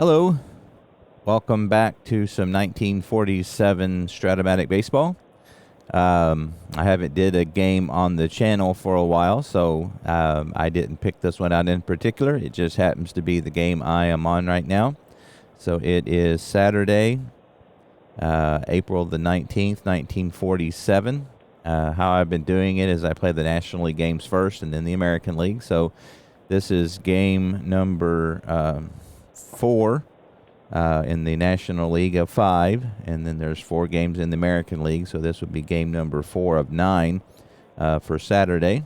Hello, welcome back to some 1947 Strat-O-Matic baseball. I haven't did a game on the channel for a while, so I didn't pick this one out in particular. It just happens to be the game I am on right now. So it is Saturday, April the 19th, 1947. How I've been doing it is I play the National League games first and then the American League. So this is game number 4 in the National League of 5, and then there's 4 games in the American League, so this would be game number 4 of 9 for Saturday.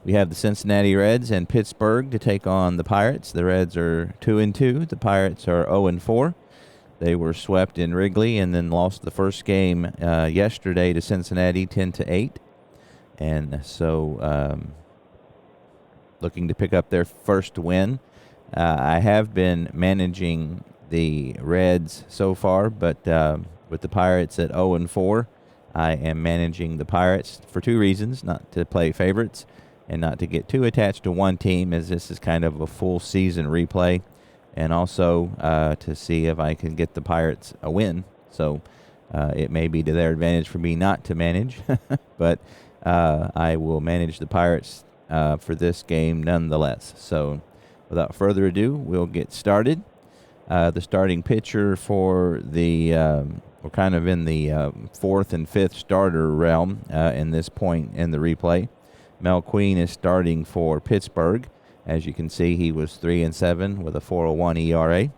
We have the Cincinnati Reds and Pittsburgh to take on the Pirates. The Reds are 2-2. The Pirates are 0-4. They were swept in Wrigley and then lost the first game yesterday to Cincinnati 10-8. And so looking to pick up their first win. I have been managing the Reds so far, but with the Pirates at 0-4, I am managing the Pirates for 2 reasons: not to play favorites and not to get too attached to one team, as this is kind of a full season replay, and also to see if I can get the Pirates a win. So it may be to their advantage for me not to manage, but I will manage the Pirates for this game nonetheless. So without further ado, we'll get started. The starting pitcher for the, we're kind of in the 4th and 5th starter realm in this point in the replay. Mel Queen is starting for Pittsburgh. As you can see, he was 3-7 with a 4.01 ERA.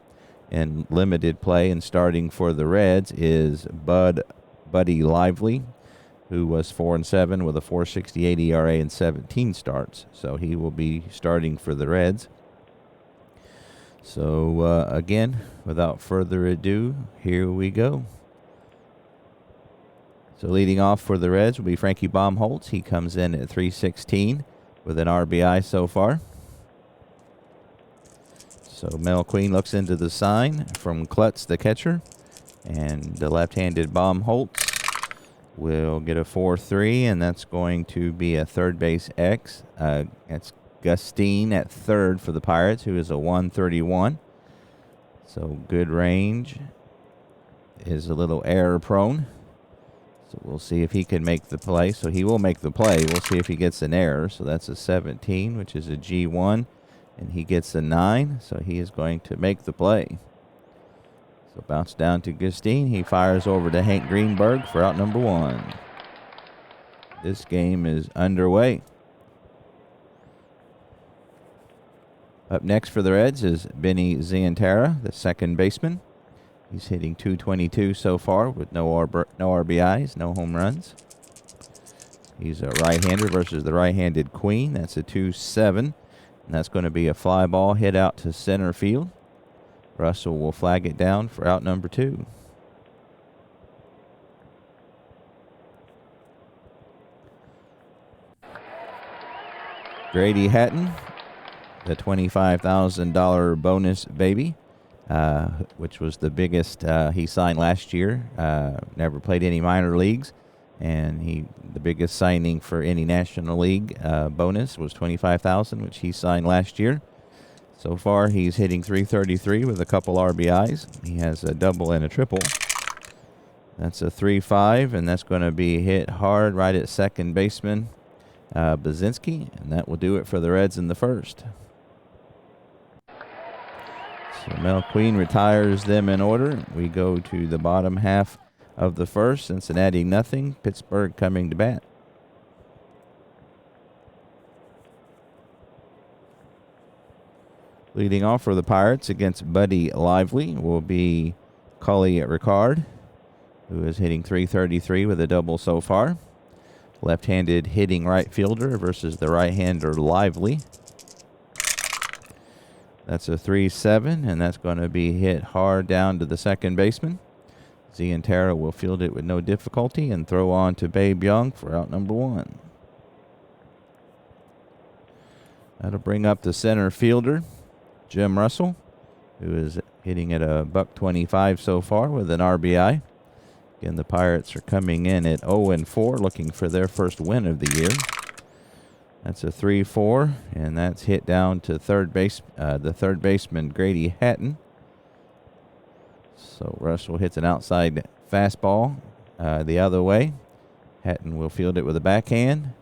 In limited play and starting for the Reds is Buddy Lively, who was 4-7 with a 4.68 ERA and 17 starts. So he will be starting for the Reds. So, again, without further ado, here we go. So leading off for the Reds will be Frankie Baumholtz. He comes in at 316 with an RBI so far. So Mel Queen looks into the sign from Klutz, the catcher. And the left-handed Baumholtz will get a 4-3, and that's going to be a third base X. That's Gustine at third for the Pirates, who is a 131. So good range. Is a little error prone. So we'll see if he can make the play. So he will make the play. We'll see if he gets an error. So that's a 17, which is a G1. And he gets a 9. So he is going to make the play. So bounce down to Gustine. He fires over to Hank Greenberg for out number 1. This game is underway. Up next for the Reds is Benny Zientara, the second baseman. He's hitting .222 so far with no RBIs, no home runs. He's a right-hander versus the right-handed Queen. That's a 2-7, and that's going to be a fly ball hit out to center field. Russell will flag it down for out number 2. Grady Hatton, the $25,000 bonus baby, which was the biggest he signed last year. Never played any minor leagues, and the biggest signing for any National League bonus was $25,000, which he signed last year. So far, he's hitting .333 with a couple RBIs. He has a double and a triple. That's a 3-5, and that's going to be hit hard right at second baseman Baczynski, and that will do it for the Reds in the first. So Mel Queen retires them in order. We go to the bottom half of the first. Cincinnati nothing. Pittsburgh coming to bat. Leading off for the Pirates against Buddy Lively will be Cully Ricard, who is hitting .333 with a double so far. Left-handed hitting right fielder versus the right-hander Lively. That's a 3-7, and that's going to be hit hard down to the second baseman. Zientara will field it with no difficulty and throw on to Babe Young for out number 1. That'll bring up the center fielder, Jim Russell, who is hitting at a $125 so far with an RBI. Again, the Pirates are coming in at 0-4, looking for their first win of the year. That's a 3-4, and that's hit down to third base. The third baseman, Grady Hatton. So Russell hits an outside fastball the other way. Hatton will field it with a backhand,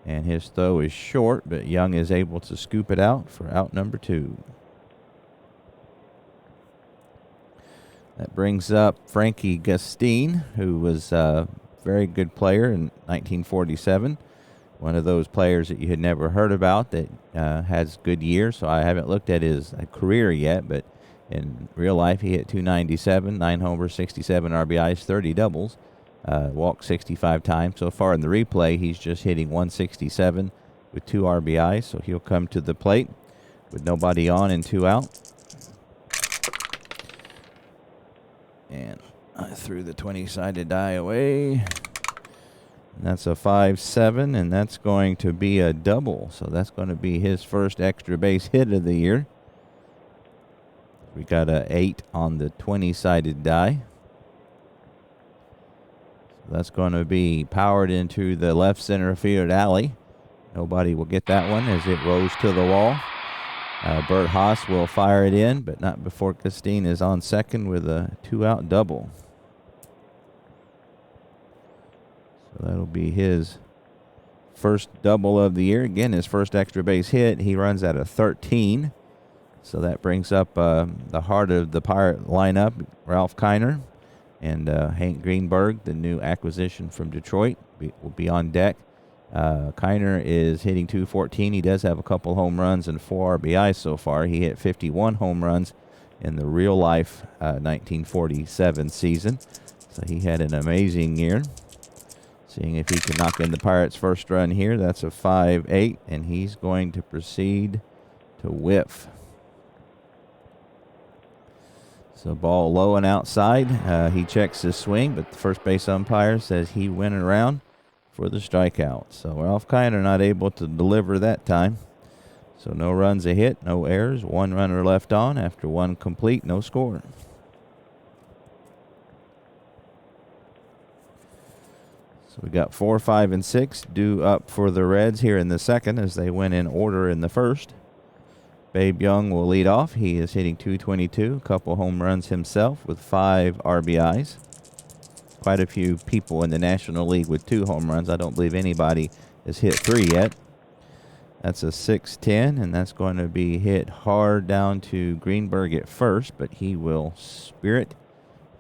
and his throw is short, but Young is able to scoop it out for out number 2. That brings up Frankie Gustine, who was a very good player in 1947. One of those players that you had never heard about that has good years. So I haven't looked at his career yet, but in real life he hit 297, 9 homers, 67 RBIs, 30 doubles, walked 65 times. So far in the replay, he's just hitting 167 with 2 RBIs. So he'll come to the plate with nobody on and 2 out. And I threw the 20-sided die away. And that's a 5-7, and that's going to be a double. So that's going to be his first extra base hit of the year. We got a 8 on the 20-sided die. So that's going to be powered into the left center field alley. Nobody will get that one as it rolls to the wall. Bert Haas will fire it in, but not before Castine is on second with a 2-out double. So that'll be his first double of the year. Again, his first extra base hit. He runs at a 13. So that brings up the heart of the Pirate lineup, Ralph Kiner and Hank Greenberg, the new acquisition from Detroit, will be on deck. Kiner is hitting 214. He does have a couple home runs and 4 RBIs so far. He hit 51 home runs in the real-life 1947 season. So he had an amazing year. Seeing if he can knock in the Pirates' first run here. That's a 5-8, and he's going to proceed to whiff. So ball low and outside. He checks his swing, but the first base umpire says he went around for the strikeout. So Ralph Kiner not able to deliver that time. So no runs a hit, no errors, 1 runner left on after 1 complete, no score. So we got 4, 5, and 6 due up for the Reds here in the second as they went in order in the first. Babe Young will lead off. He is hitting 222, a couple home runs himself with 5 RBIs. Quite a few people in the National League with 2 home runs. I don't believe anybody has hit 3 yet. That's a 6-10, and that's going to be hit hard down to Greenberg at first, but he will spear it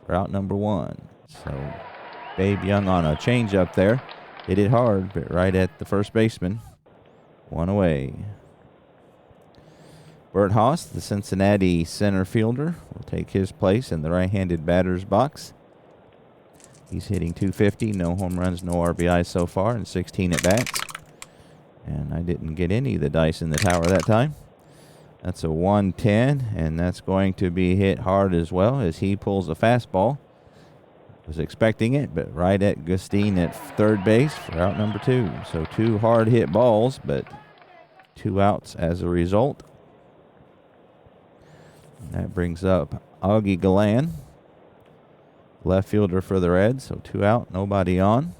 for out number 1. So Babe Young on a changeup there. Hit it hard, but right at the first baseman. 1 away. Bert Haas, the Cincinnati center fielder, will take his place in the right-handed batter's box. He's hitting 250, no home runs, no RBIs so far, and 16 at-bats. And I didn't get any of the dice in the tower that time. That's a 110, and that's going to be hit hard as well as he pulls a fastball. Was expecting it, but right at Gustine at third base for out number 2. So 2 hard hit balls, but 2 outs as a result. And that brings up Augie Gallan, left fielder for the Reds. So 2 out, nobody on.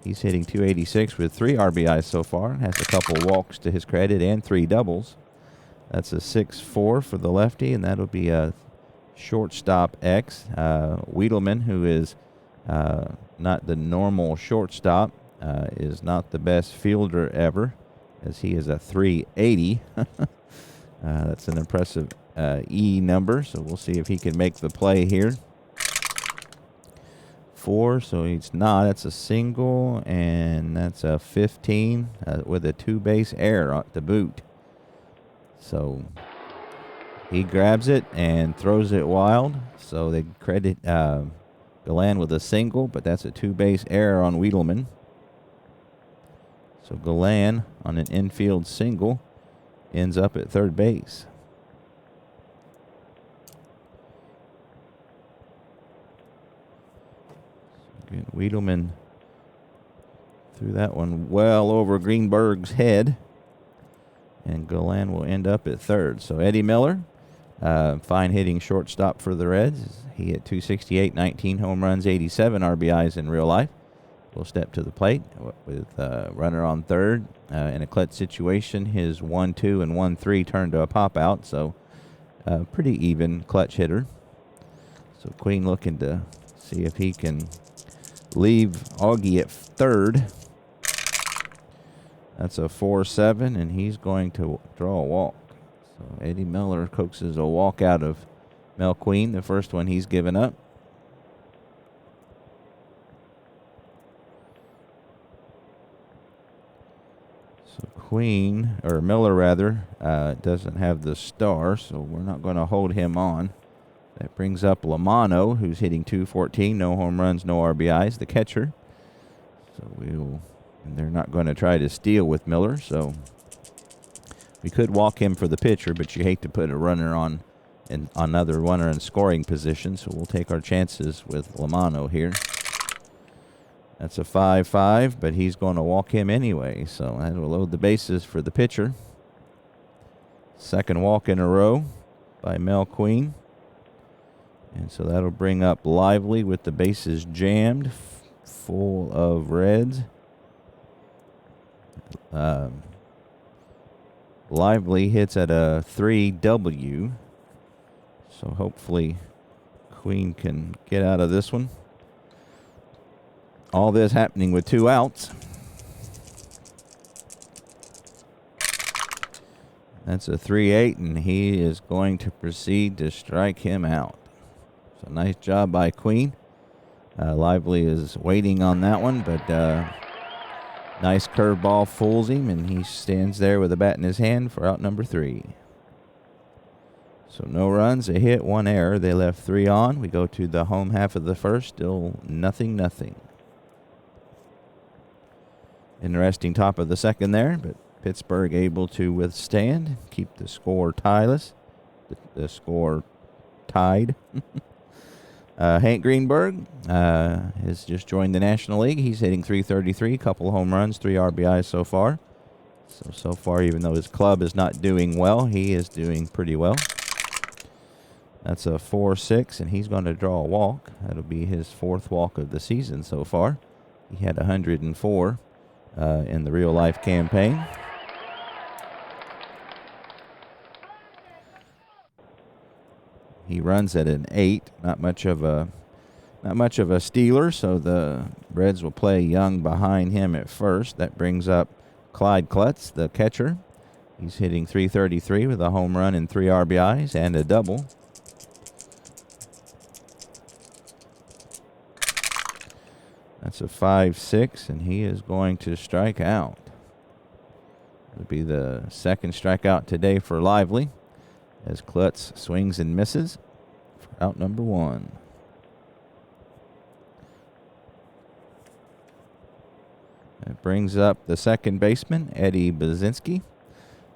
He's hitting 286 with 3 RBIs so far. Has a couple walks to his credit and 3 doubles. That's a 6-4 for the lefty, and that'll be a shortstop X. Wiedelman, who is not the normal shortstop, is not the best fielder ever, as he is a 380. That's an impressive E number, so we'll see if he can make the play here. 4, so he's not. That's a single, and that's a 15 with a 2-base error to boot. So he grabs it and throws it wild. So they credit Gallan with a single, but that's a 2-base error on Wiedelman. So Gallan on an infield single ends up at third base. Wiedelman threw that one well over Greenberg's head, and Gallan will end up at third. So Eddie Miller, fine hitting shortstop for the Reds. He hit 268, 19 home runs, 87 RBIs in real life. will step to the plate with runner on third. In a clutch situation, his 1-2 and 1-3 turned to a pop out, so pretty even clutch hitter. So Queen looking to see if he can leave Augie at third. That's a 4-7, and he's going to draw a walk. So Eddie Miller coaxes a walk out of Mel Queen, the first one he's given up. So Queen, or Miller rather, doesn't have the star, so we're not going to hold him on. That brings up Lamano, who's hitting .214, no home runs, no RBIs, the catcher. So and they're not going to try to steal with Miller, so we could walk him for the pitcher, but you hate to put a runner on another runner in scoring position, so we'll take our chances with Lamano here. That's a 5-5, but he's going to walk him anyway, so that will load the bases for the pitcher. Second walk in a row by Mel Queen. And so that'll bring up Lively with the bases jammed, full of Reds. Lively hits at a 3W, so hopefully Queen can get out of this one. All this happening with 2 outs. That's a 3-8, and he is going to proceed to strike him out. So nice job by Queen. Lively is waiting on that one, but nice curveball fools him, and he stands there with a bat in his hand for out number 3. So no runs, a hit, 1 error. They left 3 on. We go to the home half of the first, still 0-0. Interesting top of the second there, but Pittsburgh able to withstand, keep the score tieless. The score tied. Hank Greenberg has just joined the National League. He's hitting .333, couple home runs, 3 RBIs so far. So far, even though his club is not doing well, he is doing pretty well. That's a 4-6, and he's going to draw a walk. That'll be his 4th walk of the season so far. He had 104 in the real-life campaign. He runs at an 8, not much of a stealer, so the Reds will play Young behind him at first. That brings up Clyde Klutz, the catcher. He's hitting .333 with a home run and 3 RBIs and a double. That's a 5-6, and he is going to strike out. It'll be the second strikeout today for Lively, as Klutz swings and misses for out number 1. That brings up the second baseman, Eddie Bazinski,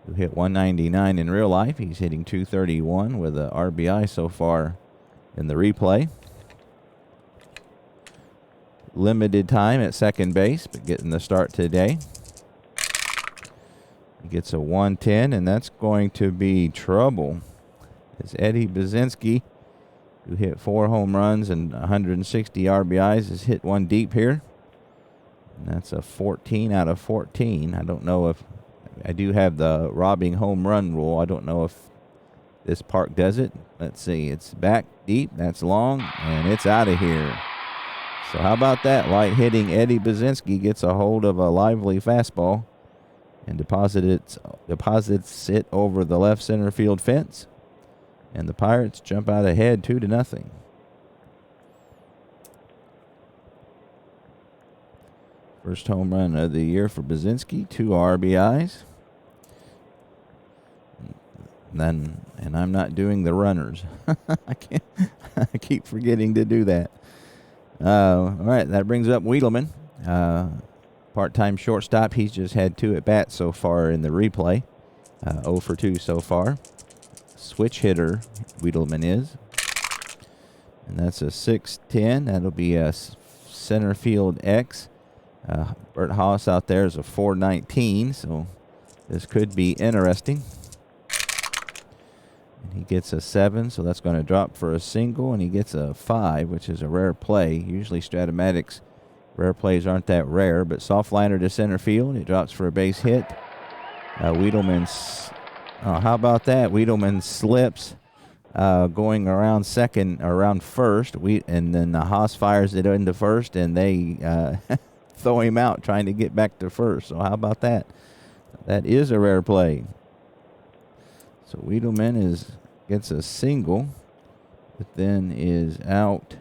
who hit .199 in real life. He's hitting .231 with a RBI so far in the replay. Limited time at second base, but getting the start today. He gets a 110, and that's going to be trouble. It's Eddie Bazinski, who hit 4 home runs and 160 RBIs, has hit one deep here. And that's a 14 out of 14. I don't know if I do have the robbing home run rule. I don't know if this park does it. Let's see. It's back deep. That's long, and it's out of here. So how about that? Light hitting Eddie Bazinski gets a hold of a Lively fastball and deposits it over the left center field fence. And the Pirates jump out ahead 2-0. First home run of the year for Bazinski, 2 RBIs. And I'm not doing the runners. I keep forgetting to do that. All right, that brings up Wiedelman, part-time shortstop. He's just had 2 at-bats so far in the replay, 0 for 2 so far. Switch hitter, Wiedelman is. And that's a 6-10. That'll be a center field X. Bert Haas out there is a 419, so this could be interesting. And he gets a 7, so that's going to drop for a single, and he gets a 5, which is a rare play. Usually Strat-O-Matic's Rare plays aren't that rare, but soft liner to center field. It drops for a base hit. Wiedelman, how about that? Wiedelman slips going around second, around first. And then Haas fires it into first, and they throw him out trying to get back to first. So how about that? That is a rare play. So Wiedelman gets a single, but then is out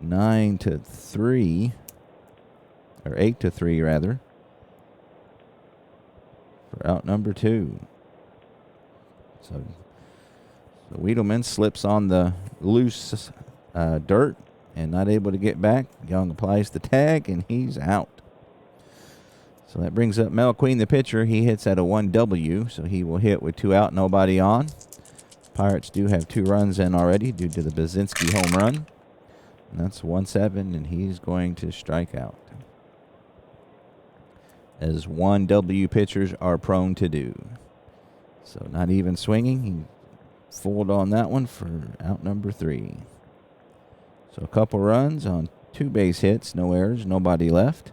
9-3, or 8-3 rather, for out number 2. So Wiedelman slips on the loose dirt and not able to get back. Young applies the tag, and he's out. So that brings up Mel Queen, the pitcher. He hits at a 1W, so he will hit with 2 out, nobody on. Pirates do have 2 runs in already due to the Baczynski home run. And that's 1-7, and he's going to strike out, as 1W pitchers are prone to do. So not even swinging. He fooled on that one for out number 3. So a couple runs on 2 base hits, no errors, nobody left.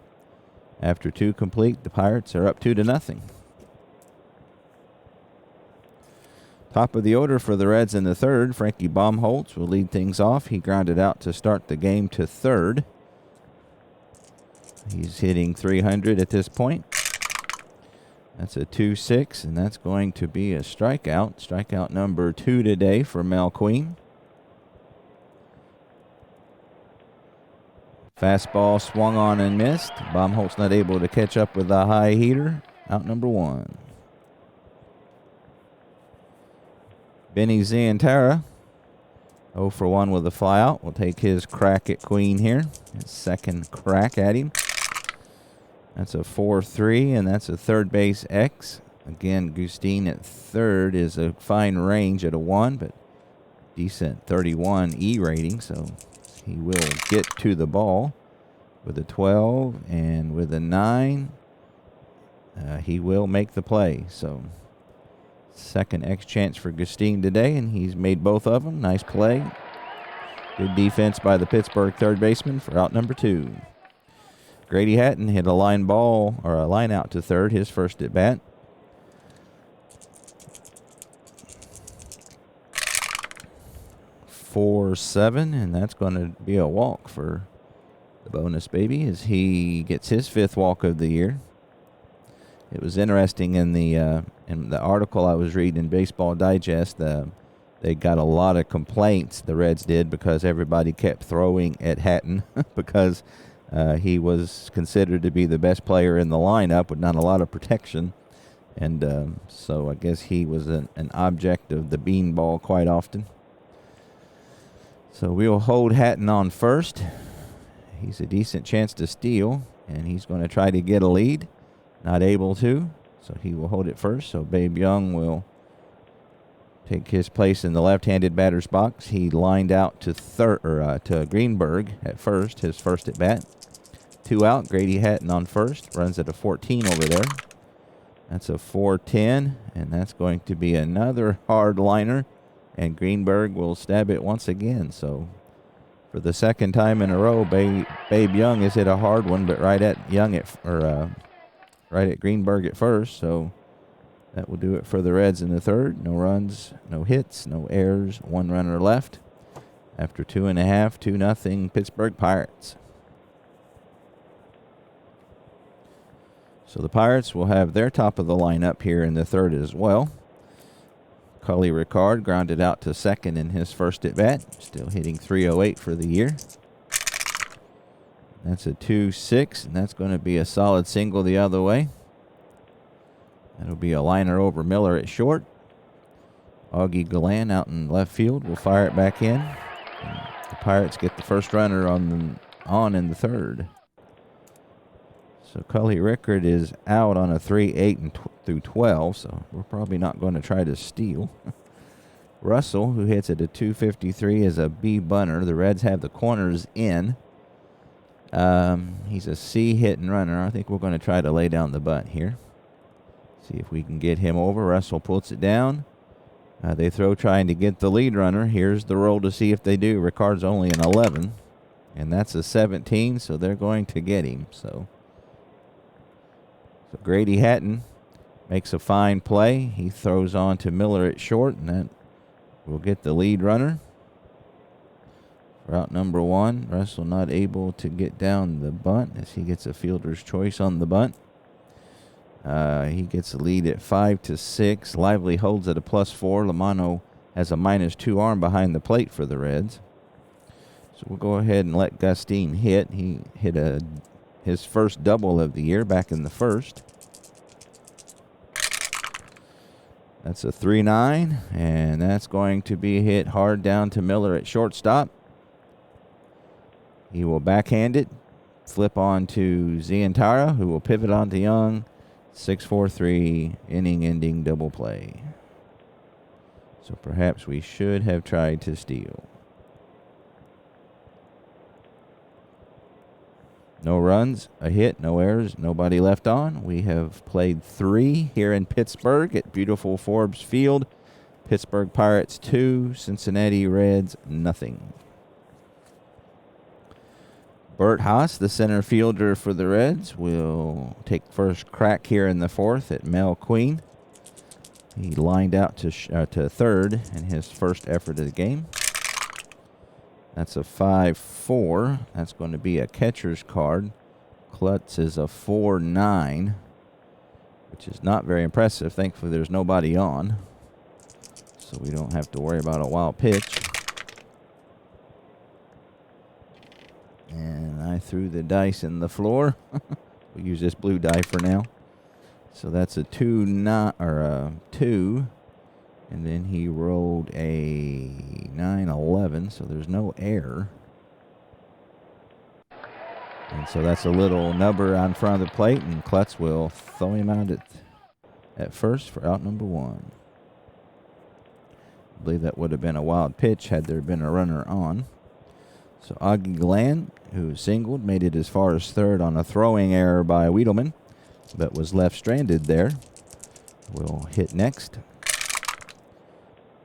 After 2 complete, the Pirates are up 2-0. Top of the order for the Reds in the third. Frankie Baumholtz will lead things off. He grounded out to start the game to third. He's hitting 300 at this point. That's a 2-6, and that's going to be a strikeout. Strikeout number 2 today for Mel Queen. Fastball swung on and missed. Baumholtz not able to catch up with the high heater. Out number 1. Benny Zientara, 0 for 1 with a flyout. Will take his crack at Queen here. His second crack at him. That's a 4-3, and that's a third base X. Again, Gustine at third is a fine range at a 1, but decent 31 E rating, so he will get to the ball with a 12, and with a 9, he will make the play. So second X chance for Gustine today, and he's made both of them. Nice play. Good defense by the Pittsburgh third baseman for out number 2. Grady Hatton hit a line ball, or a line out to third, his first at bat. For 7, and that's going to be a walk for the bonus baby as he gets his 5th walk of the year. It was interesting in the article I was reading in Baseball Digest. They got a lot of complaints, the Reds did, because everybody kept throwing at Hatton because he was considered to be the best player in the lineup with not a lot of protection. And so I guess he was an object of the beanball quite often. So we'll hold Hatton on first. He's a decent chance to steal, and he's going to try to get a lead. Not able to, so he will hold it first. So Babe Young will take his place in the left-handed batter's box. He lined out to to Greenberg at first, his first at bat. 2 out. Grady Hatton on first. Runs at a 14 over there. That's a 4-10, and that's going to be another hard liner. And Greenberg will stab it once again. So for the second time in a row, Babe Young has hit a hard one, but right at Greenberg at first. So that will do it for the Reds in the third. No runs, no hits, no errors, 1 runner left. After 2.5, 2-0 Pittsburgh Pirates. So the Pirates will have their top of the lineup here in the third as well. Cully Ricard grounded out to second in his first at bat. Still hitting .308 for the year. That's a 2-6, and that's going to be a solid single the other way. That'll be a liner over Miller at short. Augie Gallan out in left field will fire it back in. And the Pirates get the first runner on in the third. So Cully Rickard is out on a 3-8 through 12, so we're probably not going to try to steal. Russell, who hits at a 253, is a B bunter. The Reds have the corners in. He's a C hit and runner. I think we're going to try to lay down the bunt here. See if we can get him over. Russell puts it down. They throw trying to get the lead runner. Here's the roll to see if they do. Ricard's only an 11. And that's a 17, so they're going to get him. So Grady Hatton makes a fine play. He throws on to Miller at short, and that will get the lead runner. For out number 1, Russell not able to get down the bunt as he gets a fielder's choice on the bunt. He gets the lead at 5-6. Lively holds at a +4. Lamano has a -2 arm behind the plate for the Reds. So we'll go ahead and let Gustine hit. He hit his first double of the year back in the first. That's a 3-9, and that's going to be hit hard down to Miller at shortstop. He will backhand it, flip on to Zientara, who will pivot on to Young. 6-4-3, inning-ending double play. So perhaps we should have tried to steal. No runs, a hit, no errors, nobody left on. We have played 3 here in Pittsburgh at beautiful Forbes Field. Pittsburgh Pirates 2, Cincinnati Reds nothing. Bert Haas, the center fielder for the Reds, will take first crack here in the 4th at Mel Queen. He lined out to third in his first effort of the game. That's a 5-4. That's going to be a catcher's card. Klutz is a 4-9, which is not very impressive. Thankfully, there's nobody on, so we don't have to worry about a wild pitch. And I threw the dice in the floor. We'll use this blue die for now. So that's a 2, and then he rolled a 9-11, so there's no error. And so that's a little nubber on front of the plate, and Klutz will throw him out at first for out number 1. I believe that would have been a wild pitch had there been a runner on. So Augie Glenn, who singled, made it as far as third on a throwing error by Wiedemann, but was left stranded there. Will hit next.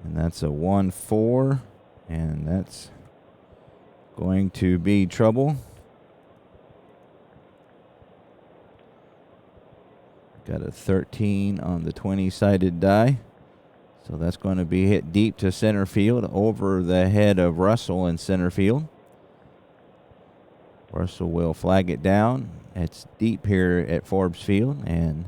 And that's a 1-4, and that's going to be trouble. Got a 13 on the 20-sided die. So that's going to be hit deep to center field over the head of Russell in center field. Russell will flag it down. It's deep here at Forbes Field, and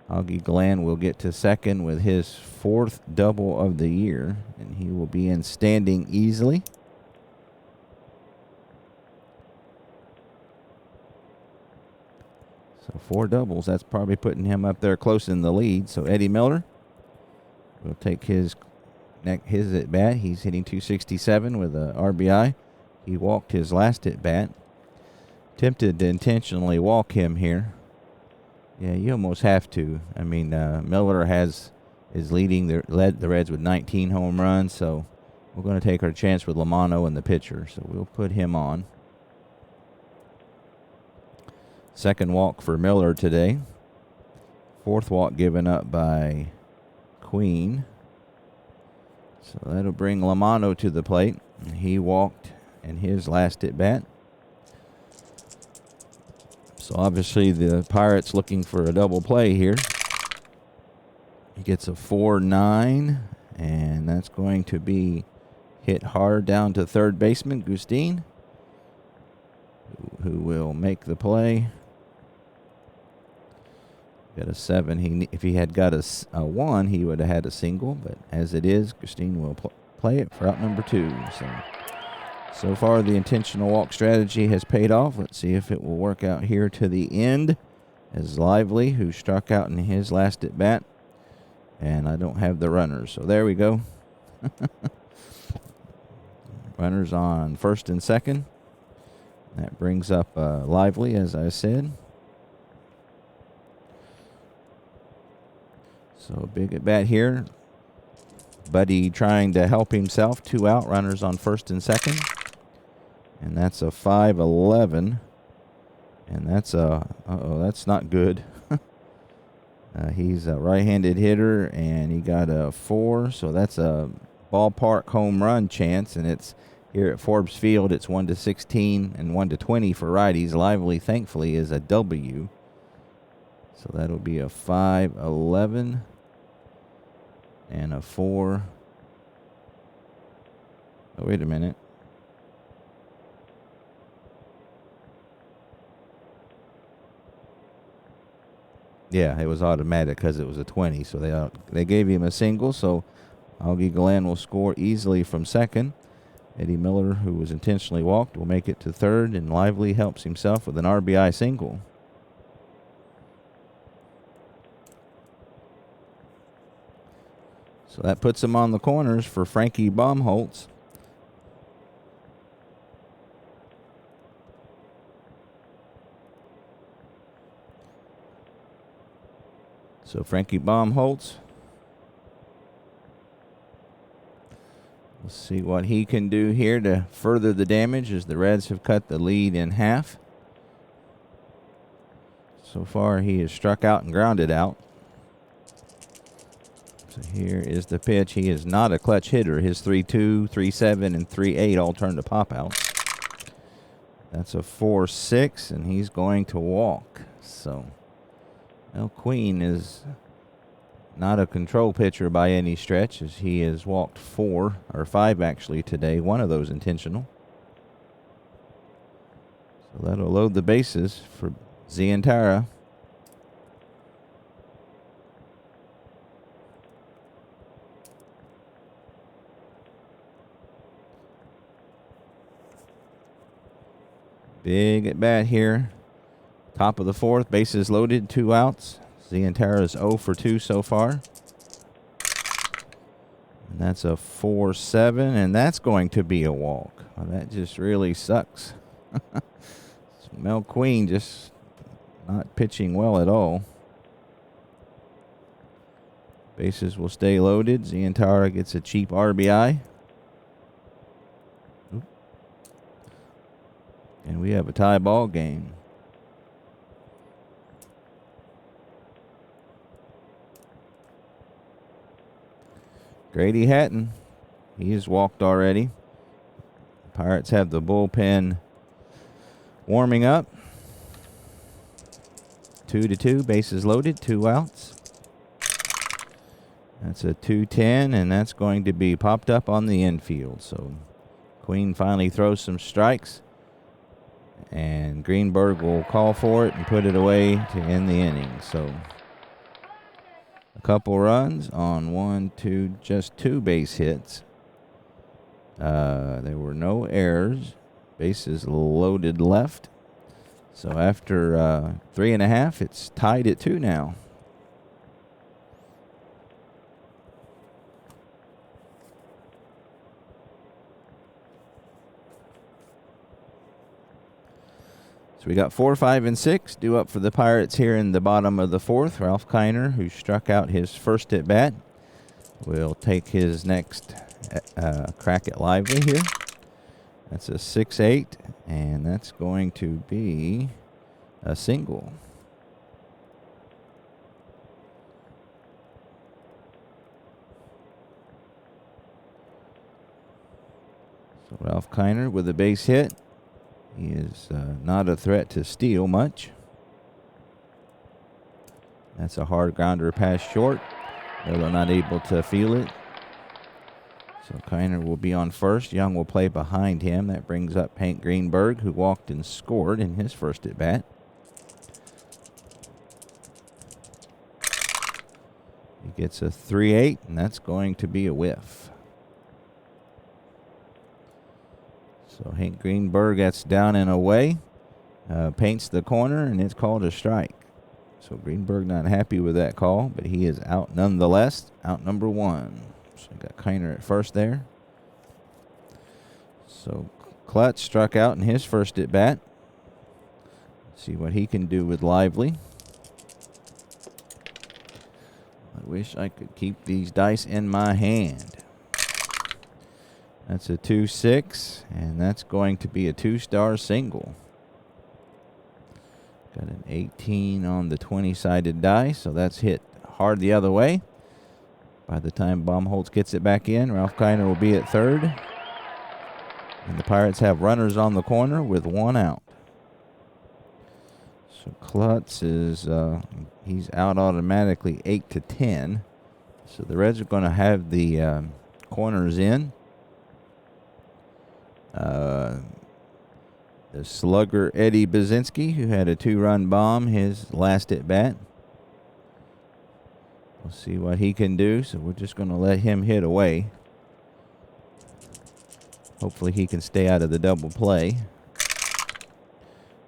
Augie Glenn will get to second with his 4th double of the year, and he will be in standing easily. So 4 doubles, that's probably putting him up there close in the lead. So Eddie Miller will take his at bat. He's hitting .267 with a RBI. He walked his last at bat. Tempted to intentionally walk him here. Yeah, you almost have to. I mean, Miller is leading the Reds with 19 home runs, so we're going to take our chance with Lamano and the pitcher. So we'll put him on. Second walk for Miller today. 4th walk given up by Queen. So that'll bring Lamano to the plate. He walked in his last at bat. So obviously the Pirates looking for a double play here. He gets a 4-9, and that's going to be hit hard down to third baseman Gustine, who will make the play. Got a 7. If he had got a 1, he would have had a single, but as it is, Gustine will play it for out number 2. So far, the intentional walk strategy has paid off. Let's see if it will work out here to the end. As Lively, who struck out in his last at bat, and I don't have the runners. So there we go. Runners on first and second. That brings up Lively, as I said. So a big at bat here. Buddy trying to help himself. 2 out, runners on first and second. And that's a 5-11. And that's that's not good. He's a right-handed hitter, and he got a 4. So that's a ballpark home run chance, and it's Here at Forbes Field, it's 1-16 and 1-20 for righties. Lively, thankfully, is a W. So that'll be a 5-11 and a 4. Oh, wait a minute. Yeah, it was automatic because it was a 20. So they gave him a single. So Augie Glenn will score easily from second. Eddie Miller, who was intentionally walked, will make it to third, and Lively helps himself with an RBI single. So that puts him on the corners for Frankie Baumholtz. So Frankie Baumholtz, we'll see what he can do here to further the damage as the Reds have cut the lead in half. So far, he has struck out and grounded out. So here is the pitch. He is not a clutch hitter. His 3-2, 3-7, and 3-8 all turn to pop out. That's a 4-6, and he's going to walk. So Mel Queen is not a control pitcher by any stretch, as he has walked 4 or 5 actually today, one of those intentional. So that'll load the bases for Zientara. Big at bat here. Top of the 4th, bases loaded, 2 outs. Zientara is 0 for 2 so far. And that's a 4-7, and that's going to be a walk. Well, that just really sucks. Mel Queen just not pitching well at all. Bases will stay loaded. Zientara gets a cheap RBI. And we have a tie ball game. Grady Hatton, he has walked already. Pirates have the bullpen warming up. 2-2, bases loaded, 2 outs. That's a 2-10, and that's going to be popped up on the infield. So Queen finally throws some strikes, and Greenberg will call for it and put it away to end the inning. So a couple runs on just 2 base hits. There were no errors. Bases loaded left. So after 3.5, it's tied at 2 now. So we got 4, 5, and 6 due up for the Pirates here in the bottom of the 4th. Ralph Kiner, who struck out his first at bat, will take his next crack at Lively here. That's a 6-8, and that's going to be a single. So Ralph Kiner with a base hit. He is not a threat to steal much. That's a hard grounder past short. Miller not able to feel it. So Kiner will be on first. Young will play behind him. That brings up Hank Greenberg, who walked and scored in his first at bat. He gets a 3-8, and that's going to be a whiff. So Hank Greenberg gets down and away, paints the corner, and it's called a strike. So Greenberg not happy with that call, but he is out nonetheless, out number 1. So we got Kiner at first there. So Klutz struck out in his first at bat. See what he can do with Lively. I wish I could keep these dice in my hand. That's a 2-6, and that's going to be a 2-star single. Got an 18 on the 20-sided die, so that's hit hard the other way. By the time Baumholtz gets it back in, Ralph Kiner will be at third. And the Pirates have runners on the corner with 1 out. So Klutz is he's out automatically 8-10. So the Reds are going to have the corners in. The slugger Eddie Bazinski, who had a 2-run bomb his last at bat. We'll see what he can do. So we're just going to let him hit away. Hopefully he can stay out of the double play.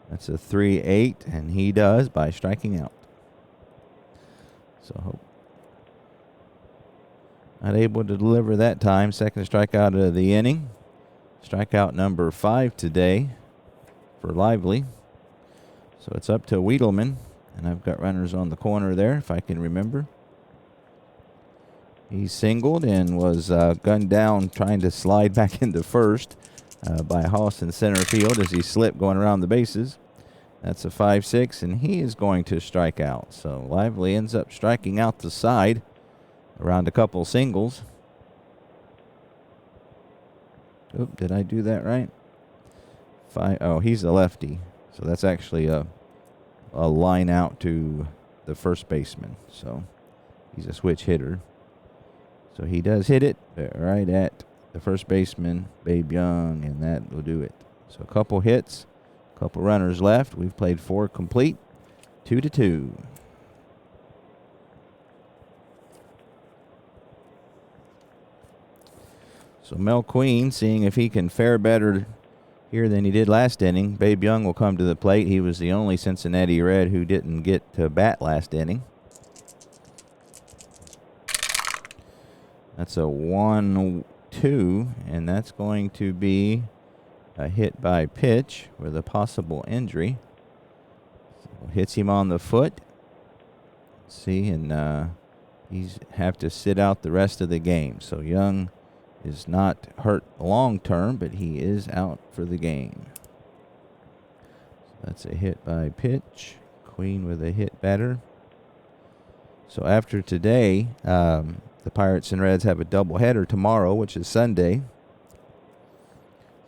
That's a 3-8, and he does by striking out. So not able to deliver that time. Second strikeout of the inning. Strikeout number 5 today for Lively. So it's up to Wiedelman, and I've got runners on the corner there, if I can remember. He singled and was gunned down trying to slide back into first by Haas in center field as he slipped going around the bases. That's a 5-6, and he is going to strike out. So Lively ends up striking out the side around a couple singles. Oop, did I do that right? Oh, he's a lefty. So that's actually a line out to the first baseman. So he's a switch hitter. So he does hit it right at the first baseman, Babe Young, and that will do it. So a couple hits, a couple runners left. We've played 4 complete, 2-2. So Mel Queen seeing if he can fare better here than he did last inning. Babe Young will come to the plate. He was the only Cincinnati Red who didn't get to bat last inning. That's a 1-2, and that's going to be a hit by pitch with a possible injury. So hits him on the foot. See, and he's have to sit out the rest of the game. So Young is not hurt long term, but he is out for the game. So that's a hit by pitch. Queen with a hit batter. So after today, the Pirates and Reds have a doubleheader tomorrow, which is Sunday.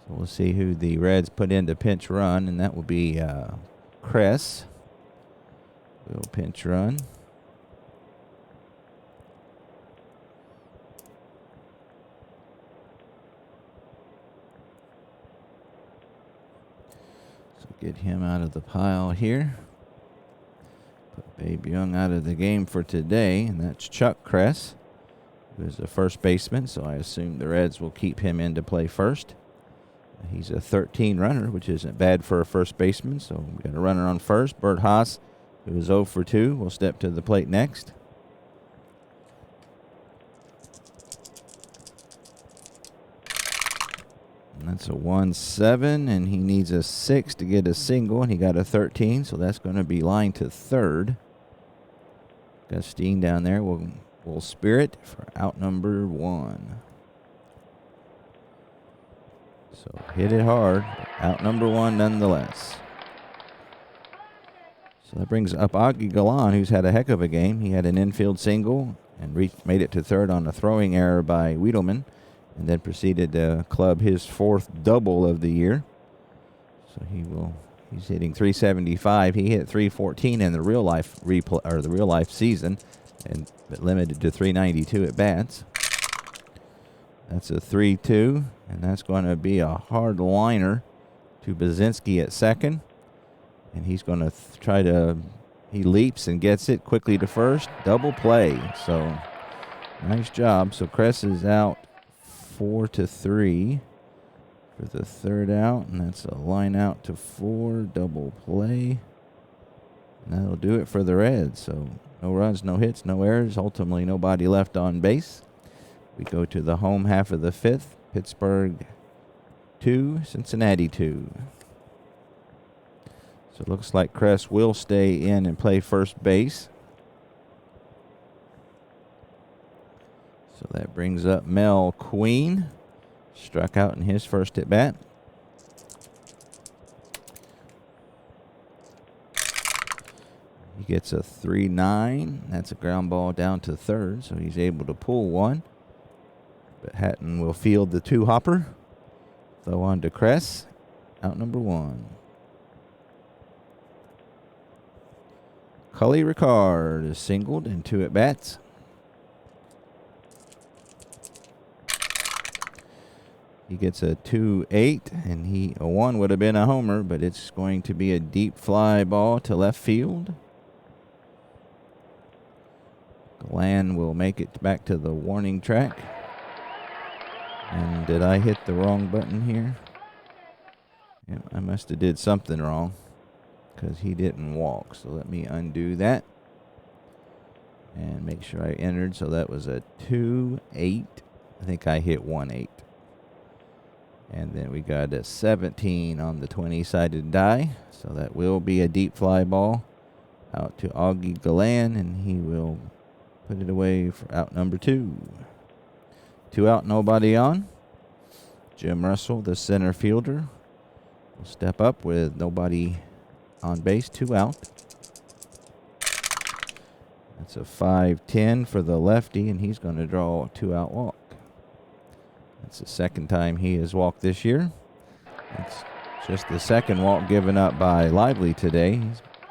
So we'll see who the Reds put into pinch run, and that will be Kress. Will pinch run. So get him out of the pile here. Put Babe Young out of the game for today, and that's Chuck Kress, who is the first baseman, so I assume the Reds will keep him in to play first. He's a 13 runner, which isn't bad for a first baseman, so we've got a runner on first. Bert Haas, who is 0 for 2, will step to the plate next. And that's a 1-7, and he needs a 6 to get a single, and he got a 13, so that's going to be line to third. Gustine down there will spirit for out number 1. So hit it hard, out number 1 nonetheless. So that brings up Augie Galan, who's had a heck of a game. He had an infield single and made it to third on a throwing error by Wiedelman, and then proceeded to club his 4th double of the year. So he's hitting 375. He hit 314 in the real life season, but limited to 392 at bats. That's a 3-2, and that's going to be a hard liner to Bazinski at second. And he's going to try to, he leaps and gets it quickly to first. Double play. So nice job. So Kress is out 4-3 for the third out, and that's a line out to 4, double play. And that'll do it for the Reds. So no runs, no hits, no errors. Ultimately, nobody left on base. We go to the home half of the 5th. Pittsburgh 2, Cincinnati 2. So it looks like Kress will stay in and play first base. So that brings up Mel Queen. Struck out in his first at bat. He gets a 3-9. That's a ground ball down to third, so he's able to pull one. But Hatton will field the 2-hopper. Throw on to Kress. Out number 1. Cully Ricard is singled in 2 at bats. He gets a 2-8, and a 1 would have been a homer, but it's going to be a deep fly ball to left field. Galan will make it back to the warning track. And did I hit the wrong button here? Yeah, I must have did something wrong because he didn't walk. So let me undo that and make sure I entered. So that was a 2-8. I think I hit 1-8. And then we got a 17 on the 20-sided die. So that will be a deep fly ball out to Augie Galan, and he will put it away for out number 2. 2 out, nobody on. Jim Russell, the center fielder, will step up with nobody on base, 2 out. That's a 5-10 for the lefty, and he's going to draw a 2-out walk. That's the second time he has walked this year. It's just the second walk given up by Lively today.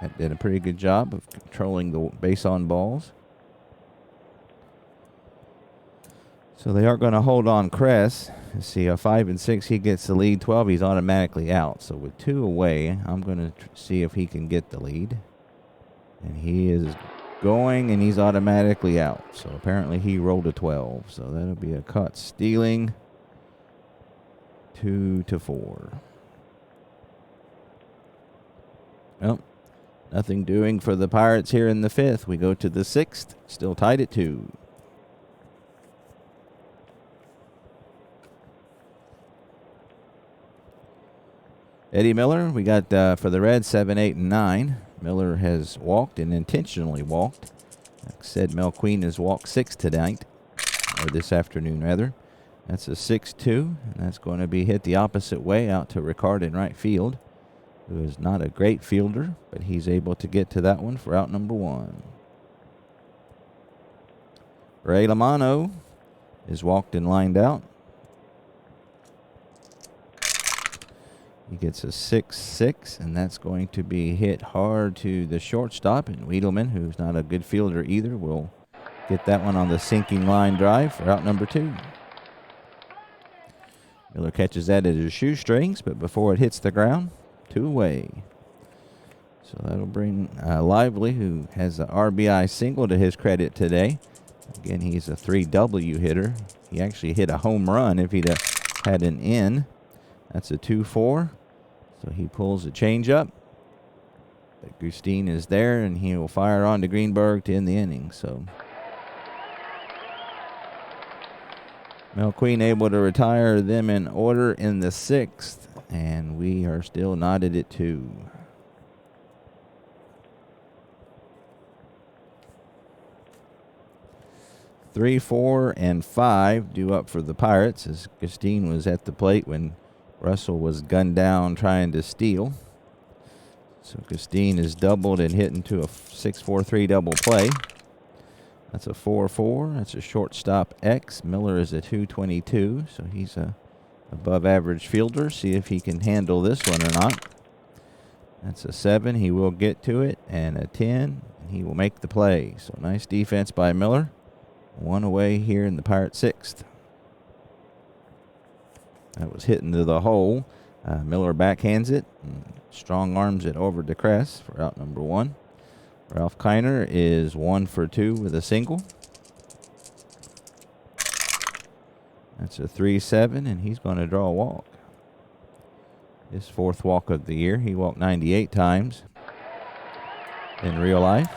He did a pretty good job of controlling the base on balls. So they are going to hold on Kress. Let's see, a 5 and 6, he gets the lead. 12, he's automatically out. So with 2 away, I'm going to see if he can get the lead. And he is going, and he's automatically out. So apparently he rolled a 12. So that'll be a caught stealing. 2-4. Well, nothing doing for the Pirates here in the 5th. We go to the 6th, still tied at 2. Eddie Miller, we got for the Reds 7, 8, and 9. Miller has walked and intentionally walked. Like I said, Mel Queen has walked 6 tonight, or this afternoon rather. That's a 6-2, and that's going to be hit the opposite way out to Ricard in right field, who is not a great fielder, but he's able to get to that one for out number 1. Ray Lamano is walked and lined out. He gets a 6-6, and that's going to be hit hard to the shortstop. And Wiedelman, who's not a good fielder either, will get that one on the sinking line drive for out number 2. Miller catches that at his shoestrings, but before it hits the ground, 2 away. So that'll bring Lively, who has an RBI single to his credit today. Again, he's a 3W hitter. He actually hit a home run if he'd had an in. That's a 2-4. So he pulls a changeup. But Gustine is there, and he will fire on to Greenberg to end the inning. So Mel Queen able to retire them in order in the 6th, and we are still knotted at 2. Three, 4, and 5 due up for the Pirates as Gustine was at the plate when Russell was gunned down trying to steal. So Gustine is doubled and hit into a 6-4-3 double play. That's a 4-4. That's a shortstop X. Miller is a 222, so he's a above average fielder. See if he can handle this one or not. That's a 7. He will get to it, and a 10, and he will make the play. So nice defense by Miller. 1 away here in the Pirate 6th. That was hit into the hole. Miller backhands it. Strong arms it over to Kress for out number 1. Ralph Kiner is 1 for 2 with a single. That's a 3-7, and he's going to draw a walk. His 4th walk of the year. He walked 98 times in real life.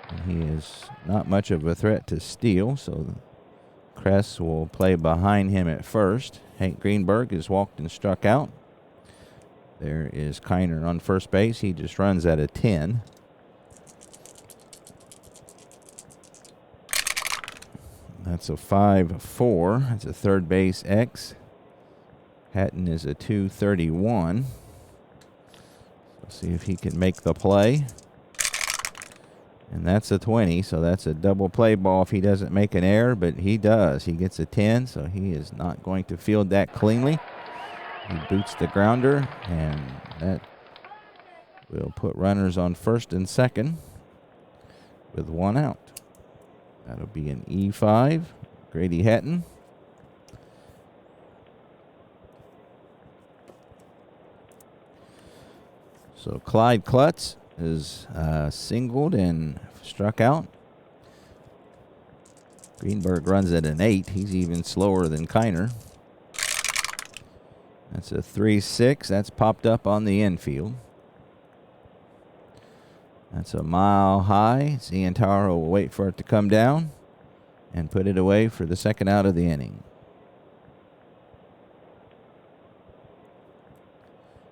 And he is not much of a threat to steal, so Kress will play behind him at first. Hank Greenberg is walked and struck out. There is Kiner on first base. He just runs at a 10. That's a 5-4. That's a third base X. Hatton is a 231. Let's see if he can make the play. And that's a 20, so that's a double play ball if he doesn't make an error, but he does. He gets a 10, so he is not going to field that cleanly. He boots the grounder, and that will put runners on first and second with one out. That'll be an E5. Grady Hatton. So Clyde Klutz is singled and struck out. Greenberg runs at an 8. He's even slower than Kiner. That's a 3-6. That's popped up on the infield. That's a mile high. Zientara will wait for it to come down and put it away for the second out of the inning.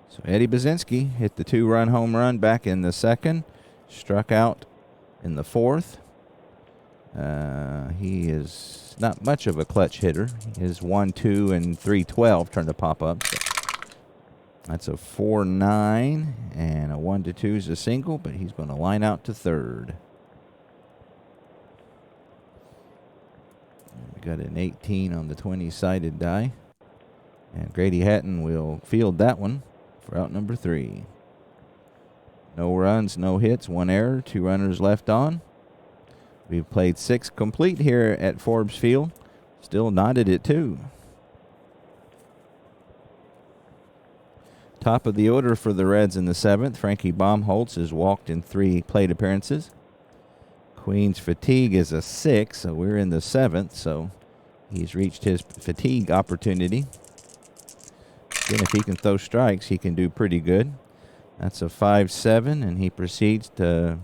So Eddie Bazinski hit the 2-run home run back in the second. Struck out in the fourth. He is not much of a clutch hitter. His 1-2 and 3-12 turned to pop up. So that's a 4-9, and a 1-2 is a single, but he's going to line out to third. We got an 18 on the 20-sided die, and Grady Hatton will field that one for out number 3. No runs, no hits, 1 error, 2 runners left on. We've played 6 complete here at Forbes Field. Still knotted at 2. Top of the order for the Reds in the 7th. Frankie Baumholtz has walked in 3 plate appearances. Queen's fatigue is a 6, so we're in the 7th, so he's reached his fatigue opportunity. Again, if he can throw strikes, he can do pretty good. That's a 5-7, and he proceeds to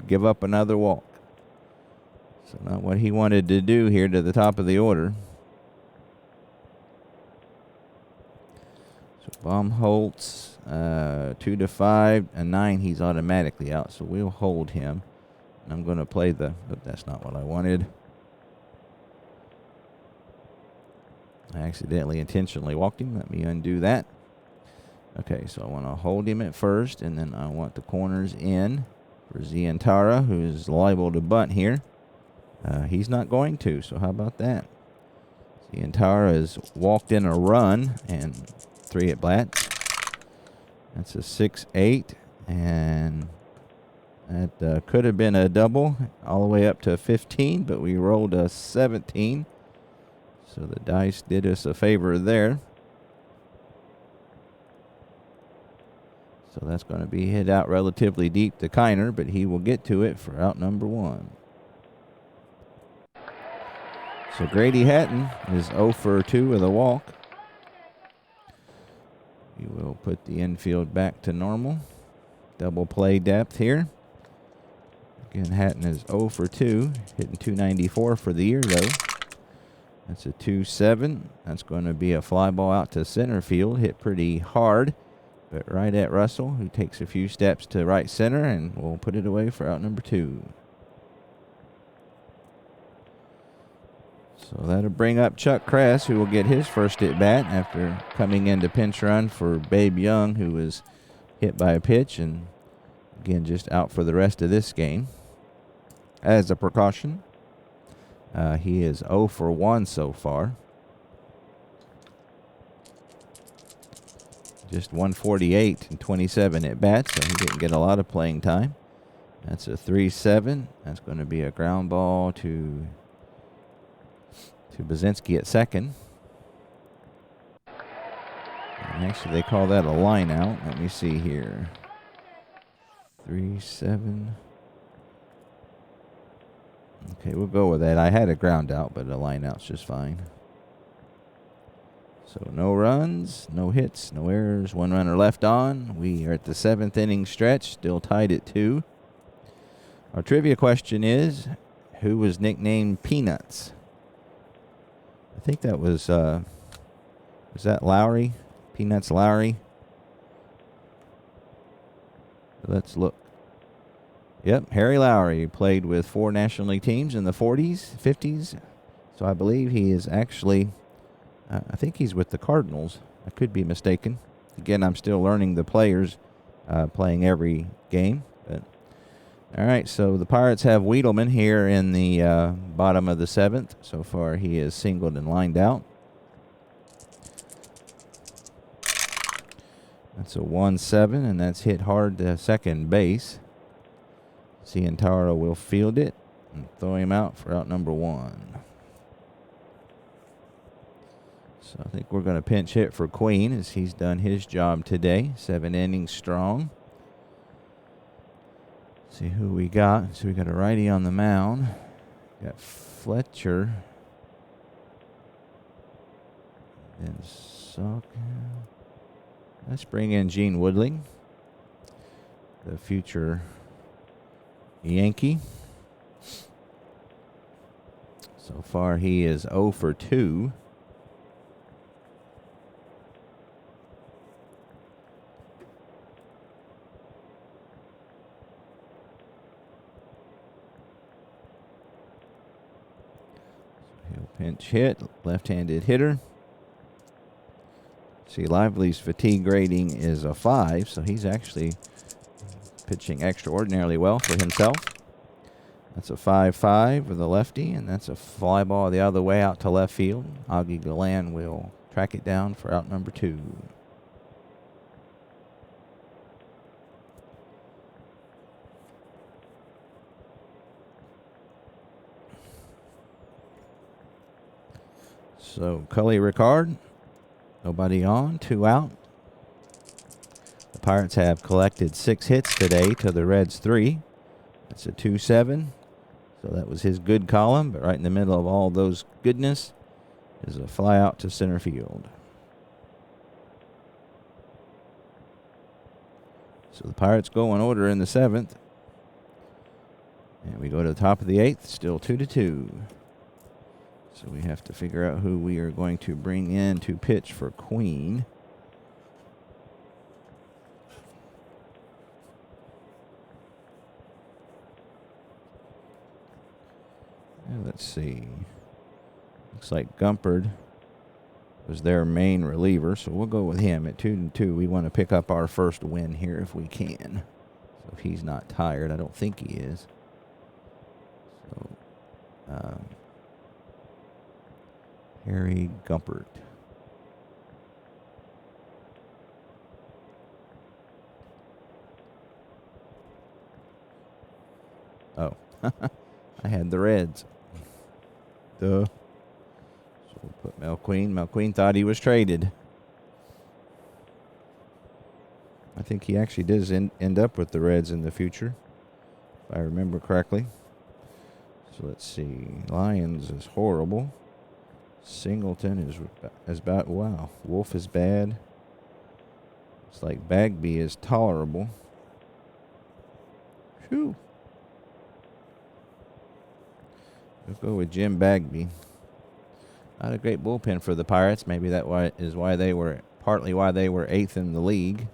give up another walk. So not what he wanted to do here to the top of the order. So Baumholtz, 2-5, a 9, he's automatically out, so we'll hold him. And I'm going to play the, oh, that's not what I wanted. I accidentally, intentionally walked him. Let me undo that. Okay, so I want to hold him at first, and then I want the corners in for Zientara, who is liable to bunt here. He's not going to, so how about that? Zientara has walked in a run and 3 at bats. That's a 6-8, and that could have been a double all the way up to 15, but we rolled a 17. So the dice did us a favor there. So that's going to be hit out relatively deep to Kiner, but he will get to it for out number 1. So Grady Hatton is 0 for 2 with a walk. We will put the infield back to normal. Double play depth here. Again, Hatton is 0 for 2, hitting 294 for the year, though. That's a 2-7. That's going to be a fly ball out to center field. Hit pretty hard, but right at Russell, who takes a few steps to right center, and we'll put it away for out number 2. So that'll bring up Chuck Kress, who will get his first at bat after coming into pinch run for Babe Young, who was hit by a pitch and again just out for the rest of this game. As a precaution, he is 0 for 1 so far. Just 148 and 27 at bats, so he didn't get a lot of playing time. That's a 3-7. That's going to be a ground ball to Bazinski at second. And actually, they call that a line out. Let me see here. 3-7. Okay, we'll go with that. I had a ground out, but a line out's just fine. So no runs, no hits, no errors, 1 runner left on. We are at the 7th inning stretch, still tied at 2. Our trivia question is, who was nicknamed Peanuts? I think that was that Lowry? Peanuts Lowry? Let's look. Yep, Harry Lowry played with 4 National League teams in the 40s, 50s. So I believe he is actually, I think he's with the Cardinals. I could be mistaken. Again, I'm still learning the players, playing every game. But all right, so the Pirates have Wiedelman here in the bottom of the 7th. So far, he is singled and lined out. That's a 1-7, and that's hit hard to second base. Ciantaro will field it and throw him out for out number 1. So I think we're going to pinch hit for Queen as he's done his job today. 7 innings strong. See who we got. So we got a righty on the mound. Got Fletcher. And Saga. Let's bring in Gene Woodling, the future Yankee. So far he is 0 for 2. He'll pinch hit, left-handed hitter. See, Lively's fatigue rating is a 5, so he's actually pitching extraordinarily well for himself. That's a 5-5 with a lefty, and that's a fly ball the other way out to left field. Augie Galan will track it down for out number 2. So, Cully Ricard, nobody on, 2 out. The Pirates have collected 6 hits today to the Reds 3. That's a 2-7. So that was his good column, but right in the middle of all those goodness is a fly out to center field. So the Pirates go in order in the 7th. And we go to the top of the 8th, still 2-2. So we have to figure out who we are going to bring in to pitch for Queen. Let's see. Looks like Gumpert was their main reliever, so we'll go with him at 2-2. We want to pick up our first win here if we can. So if he's not tired, I don't think he is. So, Harry Gumpert. Oh, I had the Reds. Duh. So we'll put Mel Queen. Mel Queen thought he was traded. I think he actually does end up with the Reds in the future, if I remember correctly. So let's see. Lions is horrible. Singleton is bad. Wow. Wolf is bad. It's like Bagby is tolerable. Phew. We'll go with Jim Bagby. Not a great bullpen for the Pirates. Maybe that is why they were partly why they were 8th in the league.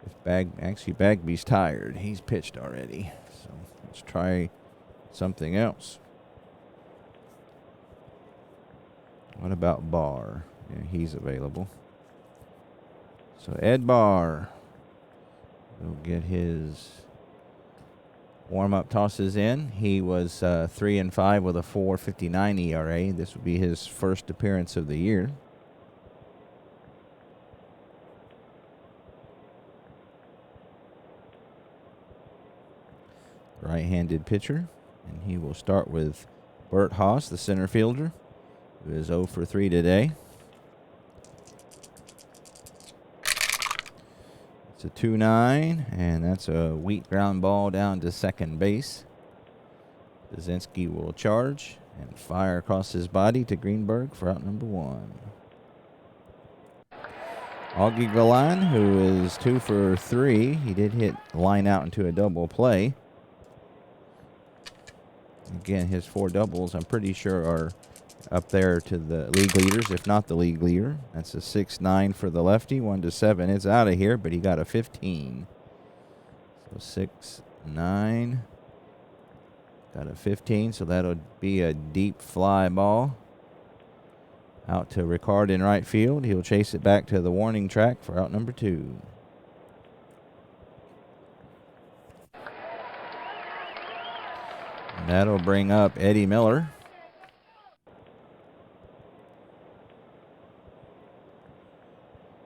If actually Bagby's tired. He's pitched already. So let's try something else. What about Barr? Yeah, he's available. So Ed Barr will get his warm-up tosses in. He was 3-5 with a 4.59 ERA. This would be his first appearance of the year. Right-handed pitcher, and he will start with Bert Haas, the center fielder, who is 0 for 3 today. It's a 2-9, and that's a weak ground ball down to second base. Kaczynski will charge and fire across his body to Greenberg for out number 1. Augie Galan, who is 2 for 3. He did hit line out into a double play. Again, his 4 doubles, I'm pretty sure, are up there to the league leaders, if not the league leader. That's a 6-9 for the lefty, 1-7. It's out of here, but he got a 15. So 6-9. Got a 15, so that'll be a deep fly ball out to Ricard in right field. He'll chase it back to the warning track for out number 2. And that'll bring up Eddie Miller.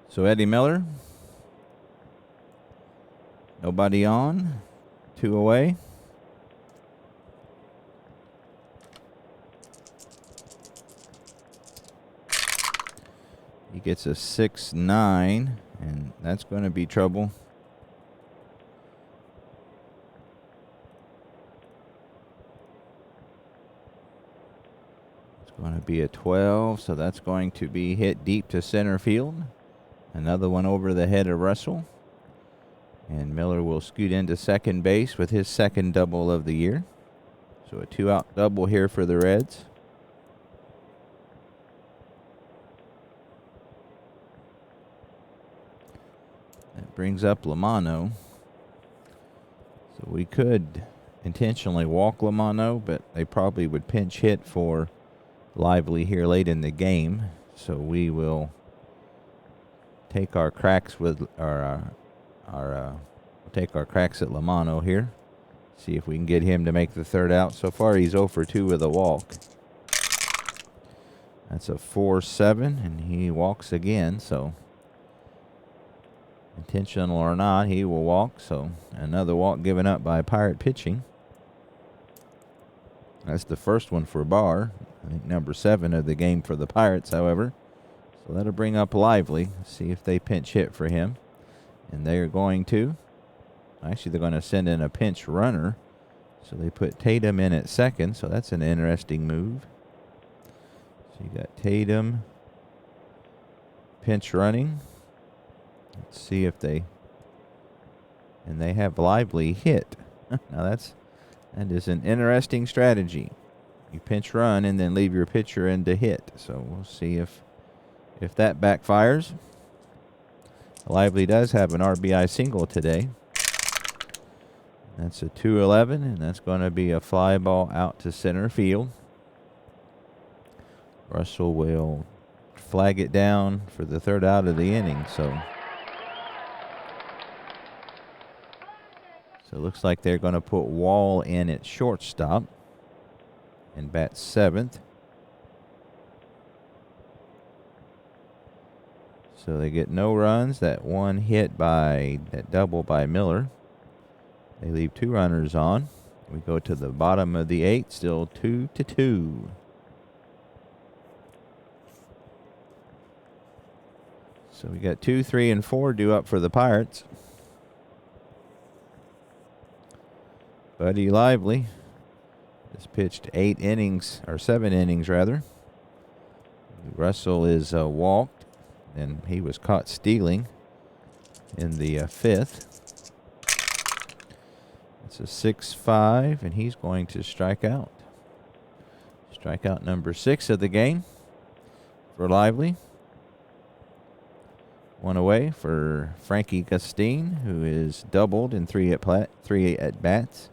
So Eddie Miller Nobody on. 2 away. He gets a 6-9, and that's going to be trouble. It's going to be a 12, so that's going to be hit deep to center field. Another one over the head of Russell. And Miller will scoot into second base with his second double of the year. So a 2-out double here for the Reds. That brings up Lamano. So we could intentionally walk Lamano, but they probably would pinch hit for Lively here late in the game. So we will take our cracks with take our cracks at Lamano here. See if we can get him to make the third out. So far he's 0 for 2 with a walk. That's a 4-7, and he walks again, so intentional or not, he will walk. So another walk given up by Pirate pitching. That's the first one for Barr. I think number 7 of the game for the Pirates, however. So that'll bring up Lively. See if they pinch hit for him. And they're going to. Actually, they're going to send in a pinch runner. So they put Tatum in at second. So that's an interesting move. So you got Tatum pinch running. Let's see if they. And they have Lively hit. Now that is an interesting strategy. You pinch run and then leave your pitcher in to hit. So we'll see if that backfires. Lively does have an RBI single today. That's a 2-11, and that's going to be a fly ball out to center field. Russell will flag it down for the third out of the inning. So it looks like they're going to put Wall in at shortstop and bat 7th. So they get no runs. That double by Miller. They leave 2 runners on. We go to the bottom of the 8th, still 2-2. So we got 2, 3, and 4 due up for the Pirates. Buddy Lively has pitched 7 innings rather. Russell is walked, and he was caught stealing in the 5th. It's a 6-5, and he's going to strike out. Strikeout number 6 of the game for Lively. 1 away for Frankie Gustine, who is doubled in 3 at-bats.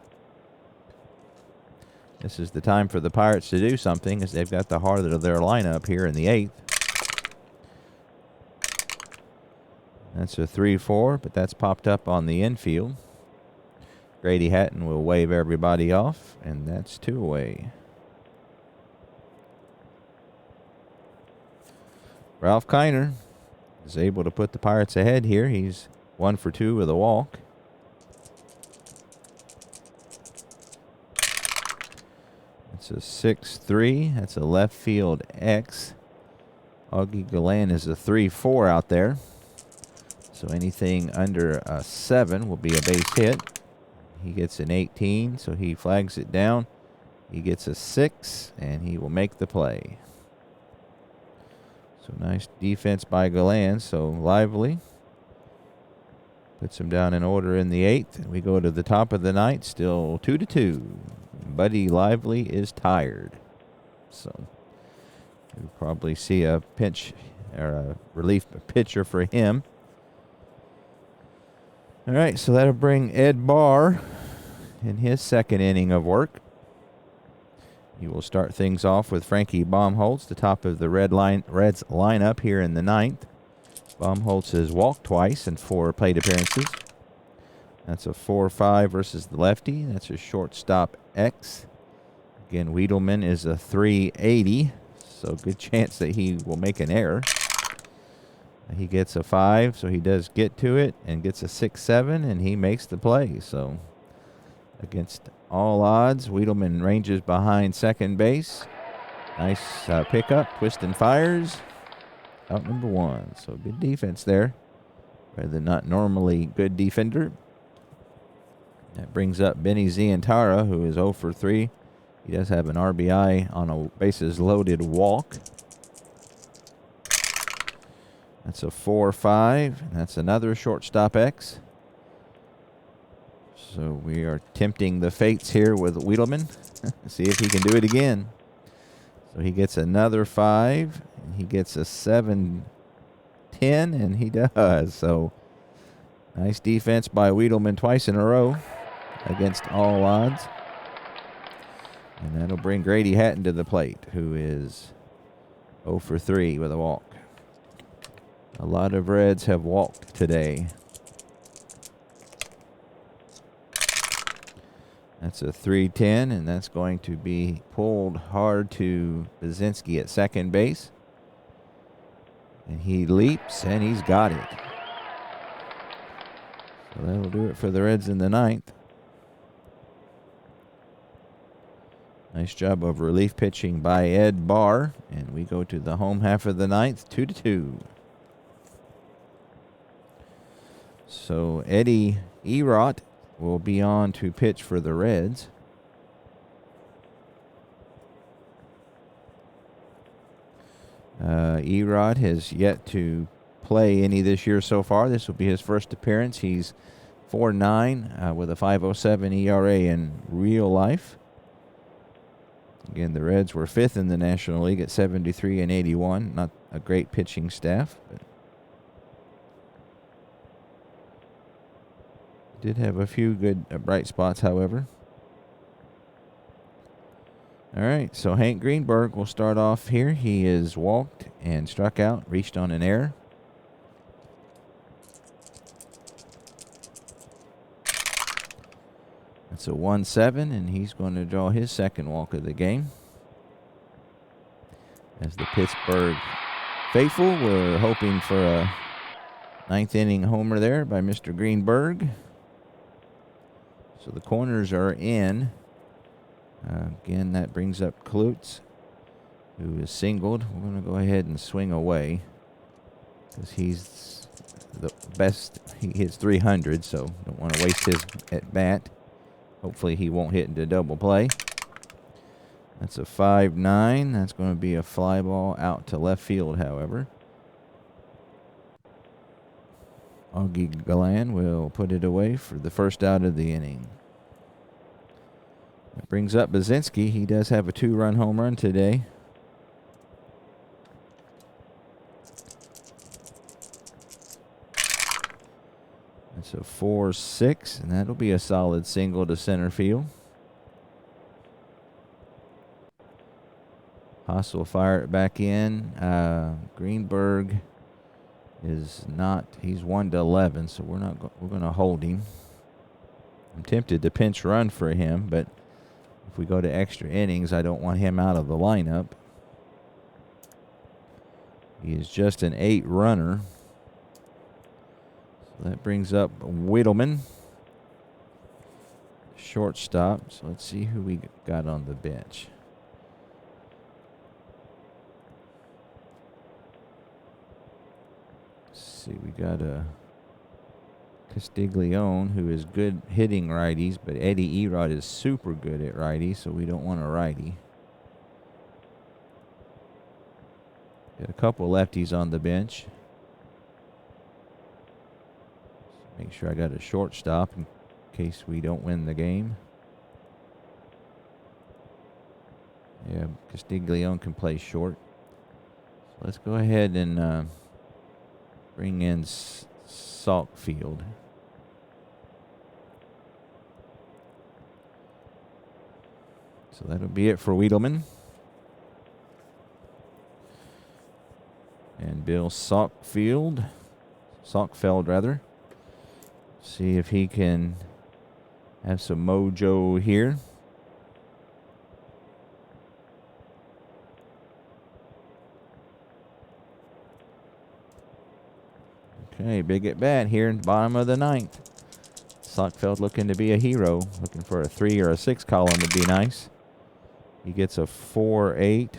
This is the time for the Pirates to do something, as they've got the heart of their lineup here in the 8th. That's a 3-4, but that's popped up on the infield. Grady Hatton will wave everybody off, and that's 2 away. Ralph Kiner is able to put the Pirates ahead here. He's 1 for 2 with a walk. It's a 6-3. That's a left field X. Augie Gallan is a 3-4 out there. So anything under a 7 will be a base hit. He gets an 18, so he flags it down. He gets a 6, and he will make the play. So nice defense by Gallan. So Lively puts him down in order in the 8th. We go to the top of the 9th, still 2-2. Buddy Lively is tired. So you'll probably see a pinch or a relief pitcher for him. All right, so that'll bring Ed Barr in his second inning of work. He will start things off with Frankie Baumholtz, the top of the Reds lineup here in the 9th. Baumholtz has walked twice in 4 plate appearances. That's a 4-5 versus the lefty. That's a shortstop X. Again, Wiedelman is a 380, so good chance that he will make an error. He gets a 5, so he does get to it and gets a 6-7, and he makes the play. So against all odds, Wiedelman ranges behind second base. Nice pickup, twist and fires. Out number 1. So good defense there. Rather than not normally good defender. That brings up Benny Zientara, who is 0 for 3. He does have an RBI on a bases loaded walk. That's a 4-5. And that's another shortstop X. So we are tempting the fates here with Wiedelman. See if he can do it again. So he gets another 5. And he gets a 7-10, and he does. So nice defense by Wiedelman twice in a row against all odds. And that'll bring Grady Hatton to the plate, who is 0 for 3 with a walk. A lot of Reds have walked today. That's a 3-10, and that's going to be pulled hard to Baczynski at second base. And he leaps, and he's got it. So that'll do it for the Reds in the 9th. Nice job of relief pitching by Ed Barr. And we go to the home half of the 9th, 2-2. So Eddie Erott will be on to pitch for the Reds. Erott has yet to play any this year so far. This will be his first appearance. He's 4.9 with a 5.07 ERA in real life. Again, the Reds were 5th in the National League at 73 and 81. Not a great pitching staff, but did have a few good bright spots, however. All right, so Hank Greenberg will start off here. He is walked and struck out, reached on an error. That's a 1-7, and he's going to draw his second walk of the game. As the Pittsburgh faithful were hoping for a 9th inning homer there by Mr. Greenberg. So the corners are in. Again, that brings up Klutz, who is singled. We're going to go ahead and swing away because he's the best. He hits 300, so don't want to waste his at bat. Hopefully he won't hit into double play. That's a 5-9. That's going to be a fly ball out to left field, however. Augie Galan will put it away for the first out of the inning. That brings up Baczynski. He does have a 2-run home run today. That's a 4-6, and that'll be a solid single to center field. Haas will fire it back in. Greenberg is not. He's 1-11, so we're going to hold him. I'm tempted to pinch run for him, but if we go to extra innings, I don't want him out of the lineup. He is just an 8 runner. So that brings up Wiedelman, shortstop. So let's see who we got on the bench. See, we got a Castiglione, who is good hitting righties, but Eddie Erott is super good at righty, so we don't want a righty. Got a couple lefties on the bench. Make sure I got a shortstop in case we don't win the game. Yeah, Castiglione can play short. So let's go ahead and bring in Salkfield. So that'll be it for Wiedelman. And Bill Salkfeld rather. See if he can have some mojo here. Okay, big at bat here in the bottom of the ninth. Sockfeld looking to be a hero. Looking for a 3 or a 6 column would be nice. He gets a 4-8.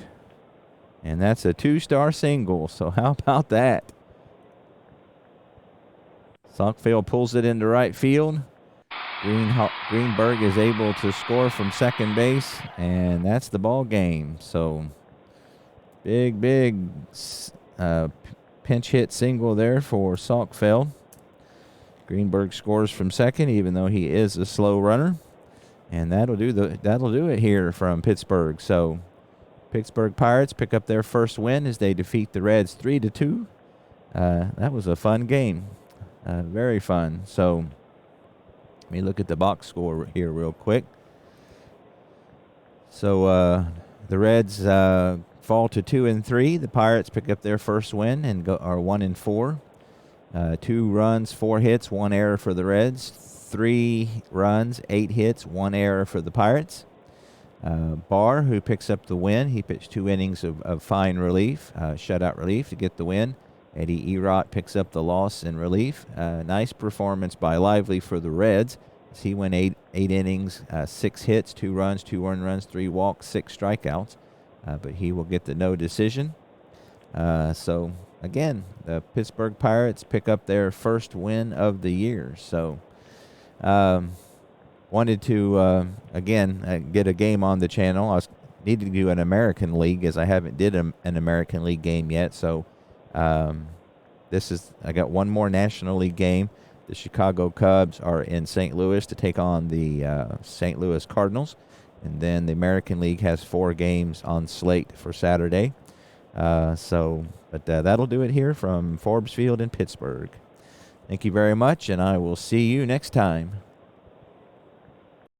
And that's a 2-star single. So how about that? Sockfeld pulls it into right field. Greenberg is able to score from second base. And that's the ball game. So big pinch hit single there for Sockfeld. Greenberg scores from second, even though he is a slow runner, and that'll do it here from Pittsburgh. So, Pittsburgh Pirates pick up their first win as they defeat the Reds 3-2. That was a fun game, very fun. So, let me look at the box score here real quick. So, the Reds fall to 2-3. The Pirates pick up their first win and are 1-4. 2 runs, 4 hits, 1 error for the Reds. 3 runs, 8 hits, 1 error for the Pirates. Barr, who picks up the win, he pitched 2 innings of fine relief, shutout relief to get the win. Eddie Erott picks up the loss in relief. Nice performance by Lively for the Reds. As he went 8 innings, 6 hits, 2 runs, 2 earned runs, 3 walks, 6 strikeouts. But he will get the no decision. So, again, the Pittsburgh Pirates pick up their first win of the year. So, wanted to, again, get a game on the channel. I needed to do an American League as I haven't did an American League game yet. So, I got one more National League game. The Chicago Cubs are in St. Louis to take on the St. Louis Cardinals. And then the American League has 4 games on slate for Saturday. But that'll do it here from Forbes Field in Pittsburgh. Thank you very much, and I will see you next time.